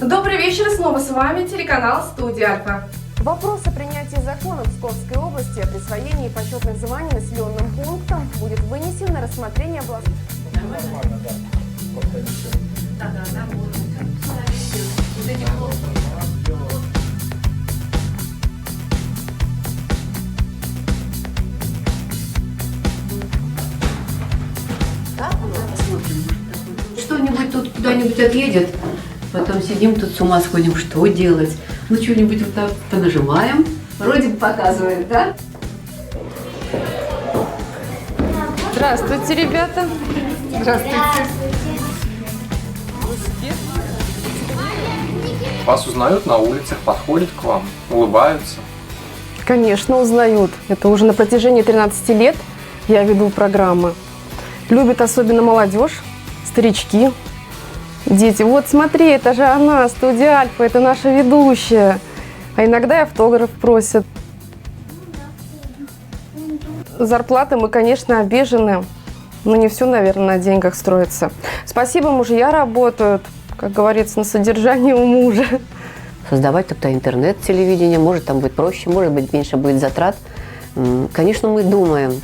Добрый вечер, снова с вами телеканал «Студия Альфа». Вопрос о принятии закона в Псковской области о присвоении почетных званий населенным пунктам будет вынесен на рассмотрение областной. Нормально, да. Что-нибудь тут куда-нибудь отъедет, потом сидим тут с ума сходим, что делать. Ну, что-нибудь вот так понажимаем, вроде бы показывает, да? Здравствуйте, ребята. Здравствуйте. Вас узнают на улицах, подходят к вам, улыбаются. Конечно, узнают. Это уже на протяжении 13 лет я веду программы. Любят особенно молодежь, старички, дети. Вот смотри, это же она, Студия Альфа, это наша ведущая. А иногда и автограф просят. Зарплаты мы, конечно, обижены, но не все, наверное, на деньгах строится. Спасибо, мужья работают, как говорится, на содержании у мужа. Создавать тогда интернет, телевидение, может там быть проще, может быть меньше будет затрат. Конечно, мы думаем.